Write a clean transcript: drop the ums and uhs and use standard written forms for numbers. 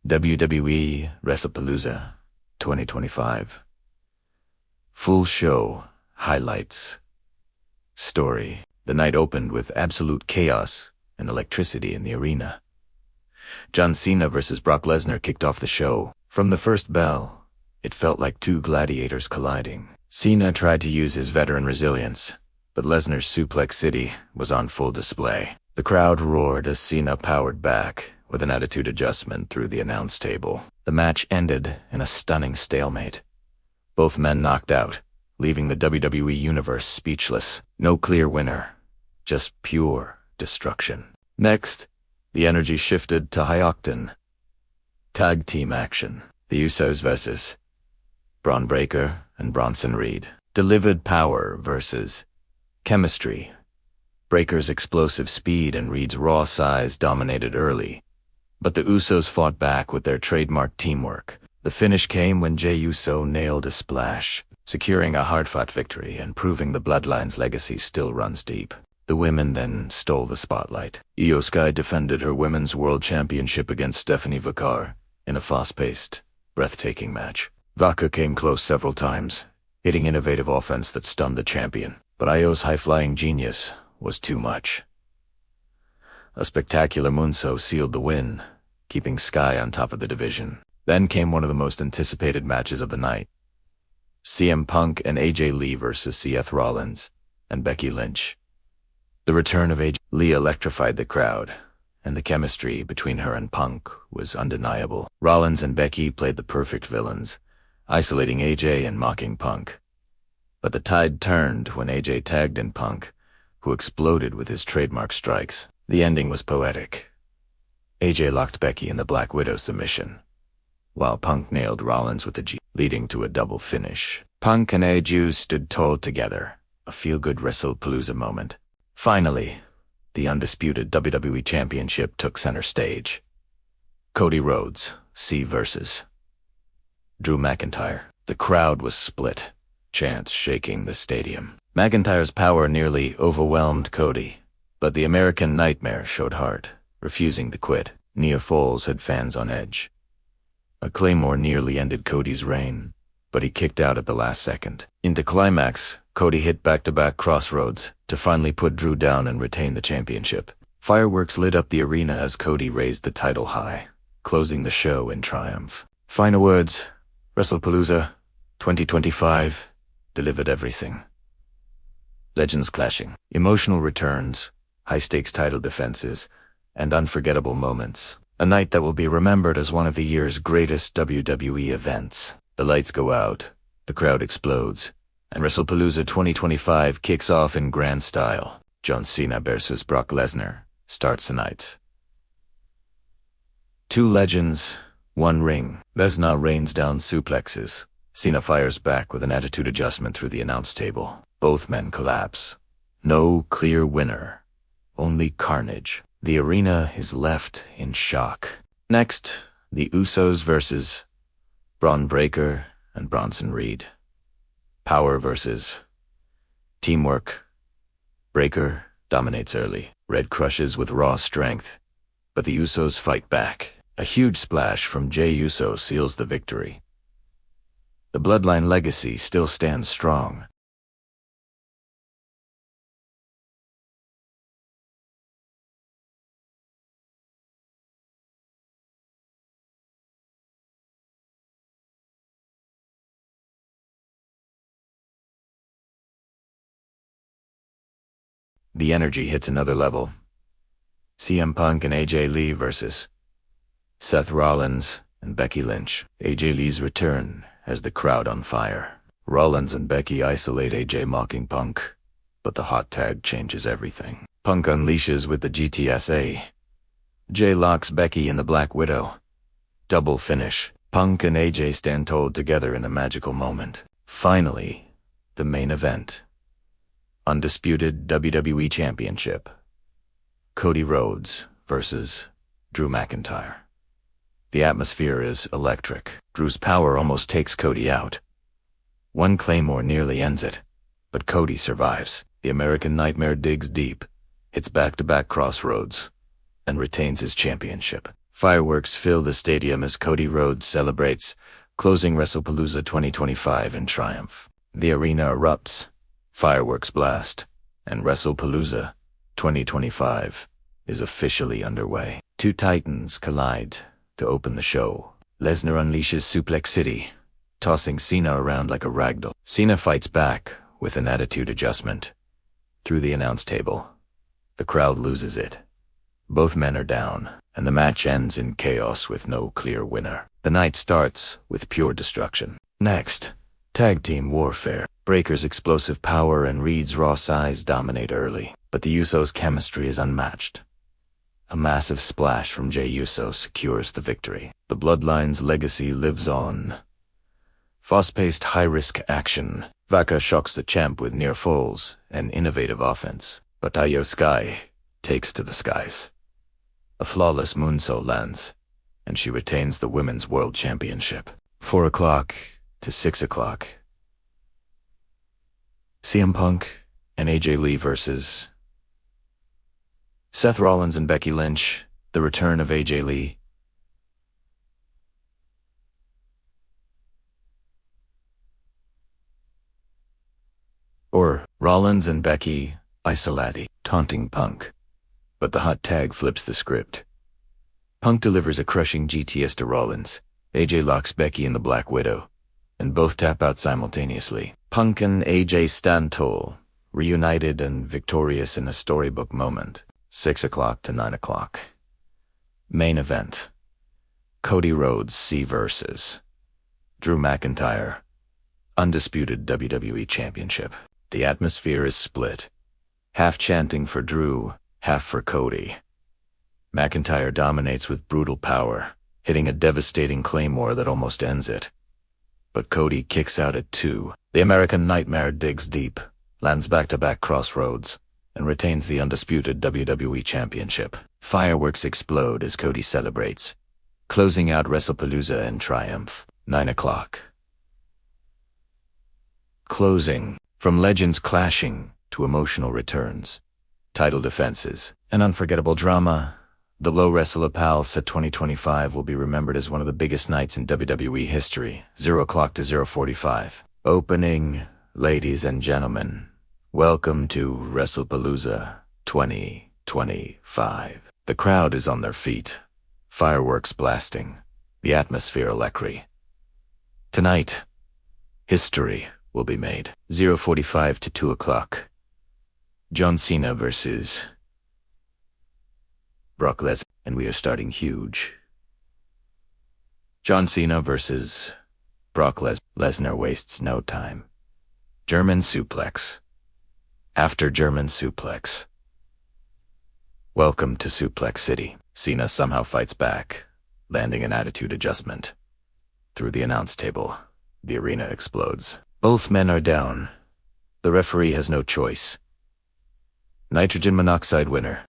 WWE WrestlePalooza 2025. Full show, highlights, story. The night opened with absolute chaos and electricity in the arena. John Cena versus Brock Lesnar kicked off the show. From the first bell, it felt like two gladiators colliding. Cena tried to use his veteran resilience, but Lesnar's Suplex City was on full display. The crowd roared as Cena powered back with an attitude adjustment through the announce table. The match ended in a stunning stalemate. Both men knocked out, leaving the WWE Universe speechless. No clear winner, just pure destruction. Next, the energy shifted to high-octane tag team action. The Usos versus Braun Breaker and Bronson Reed. Delivered power versus chemistry. Breaker's explosive speed and Reed's raw size dominated early, but the Usos fought back with their trademark teamwork. The finish came when Jey Uso nailed a splash, securing a hard-fought victory and proving the Bloodline's legacy still runs deep. The women then stole the spotlight. Io Sky defended her Women's World Championship against Stephanie Vacar in a fast-paced, breathtaking match. Vaca came close several times, hitting innovative offense that stunned the champion, but Io's high-flying genius was too much. A spectacular moonsault sealed the win, keeping Sky on top of the division. Then came one of the most anticipated matches of the night. CM Punk and AJ Lee versus Seth Rollins and Becky Lynch. The return of AJ Lee electrified the crowd, and the chemistry between her and Punk was undeniable. Rollins and Becky played the perfect villains, isolating AJ and mocking Punk. But the tide turned when AJ tagged in Punk, who exploded with his trademark strikes. The ending was poetic. AJ locked Becky in the Black Widow submission, while Punk nailed Rollins with a G, leading to a double finish. Punk and AJ stood tall together, a feel-good WrestlePalooza moment. Finally, the undisputed WWE Championship took center stage. Cody Rhodes, C versus Drew McIntyre. The crowd was split, chants shaking the stadium. McIntyre's power nearly overwhelmed Cody, but the American Nightmare showed heart, refusing to quit. Near falls had fans on edge. A Claymore nearly ended Cody's reign, but he kicked out at the last second. In the climax, Cody hit back-to-back crossroads to finally put Drew down and retain the championship. Fireworks lit up the arena as Cody raised the title high, closing the show in triumph. Final words, WrestlePalooza 2025 delivered everything. Legends clashing, emotional returns, high-stakes title defenses, and unforgettable moments. A night that will be remembered as one of the year's greatest WWE events. The lights go out, the crowd explodes, and WrestlePalooza 2025 kicks off in grand style. John Cena versus Brock Lesnar starts tonight. Two legends, one ring. Lesnar rains down suplexes. Cena fires back with an attitude adjustment through the announce table. Both men collapse. No clear winner, only carnage. The arena is left in shock. Next, the Usos versus Braun Breaker and Bronson Reed. Power versus teamwork. Breaker dominates early. Red crushes with raw strength, but the Usos fight back. A huge splash from Jey Uso seals the victory. The Bloodline legacy still stands strong. The energy hits another level. CM Punk and AJ Lee versus Seth Rollins and Becky Lynch. AJ Lee's return has the crowd on fire. Rollins and Becky isolate AJ mocking Punk, but the hot tag changes everything. Punk unleashes with the GTSA. Jay locks Becky in the Black Widow. Double finish. Punk and AJ stand tall together in a magical moment. Finally, the main event. Undisputed WWE Championship. Cody Rhodes versus Drew McIntyre. The atmosphere is electric. Drew's power almost takes Cody out. One Claymore nearly ends it, but Cody survives. The American Nightmare digs deep, hits back-to-back crossroads, and retains his championship. Fireworks fill the stadium as Cody Rhodes celebrates, closing WrestlePalooza 2025 in triumph. The arena erupts, fireworks blast, and WrestlePalooza 2025 is officially underway. Two titans collide to open the show. Lesnar unleashes Suplex City, tossing Cena around like a ragdoll. Cena fights back with an attitude adjustment. Through the announce table, the crowd loses it. Both men are down, and the match ends in chaos with no clear winner. The night starts with pure destruction. Next, tag team warfare. Breaker's explosive power and Reed's raw size dominate early, but the Usos' chemistry is unmatched. A massive splash from Jey Uso secures the victory. The Bloodline's legacy lives on. Fast-paced high-risk action. Vaca shocks the champ with near falls and innovative offense, but Io Sky takes to the skies. A flawless moonsault lands, and she retains the Women's World Championship. 4 o'clock to 6 o'clock. CM Punk and AJ Lee versus Seth Rollins and Becky Lynch, the return of AJ Lee. Or Rollins and Becky isolati, taunting Punk. But the hot tag flips the script. Punk delivers a crushing GTS to Rollins. AJ locks Becky in the Black Widow, and both tap out simultaneously. Punk and AJ stand tall, reunited and victorious in a storybook moment. 6 o'clock to 9 o'clock. Main event. Cody Rhodes C versus Drew McIntyre, undisputed WWE Championship. The atmosphere is split. Half chanting for Drew, half for Cody. McIntyre dominates with brutal power, hitting a devastating claymore that almost ends it. But Cody kicks out at 2. The American Nightmare digs deep, lands back-to-back crossroads, and retains the undisputed WWE Championship. Fireworks explode as Cody celebrates, closing out WrestlePalooza in triumph. 9 o'clock. Closing. From legends clashing to emotional returns, title defenses, and unforgettable drama, the Low Wrestle Pal Sept 2025 will be remembered as one of the biggest nights in WWE history. 0 o'clock to 0:45. Opening, ladies and gentlemen, welcome to WrestlePalooza 2025. The crowd is on their feet, fireworks blasting, the atmosphere electric. Tonight, history will be made. 0:45 to 2 o'clock. John Cena versus Brock Lesnar, and we are starting huge. John Cena versus Brock Lesnar. Lesnar wastes no time. German suplex. After German suplex. Welcome to Suplex City. Cena somehow fights back, landing an attitude adjustment. Through the announce table, the arena explodes. Both men are down. The referee has no choice. Nitrogen monoxide winner.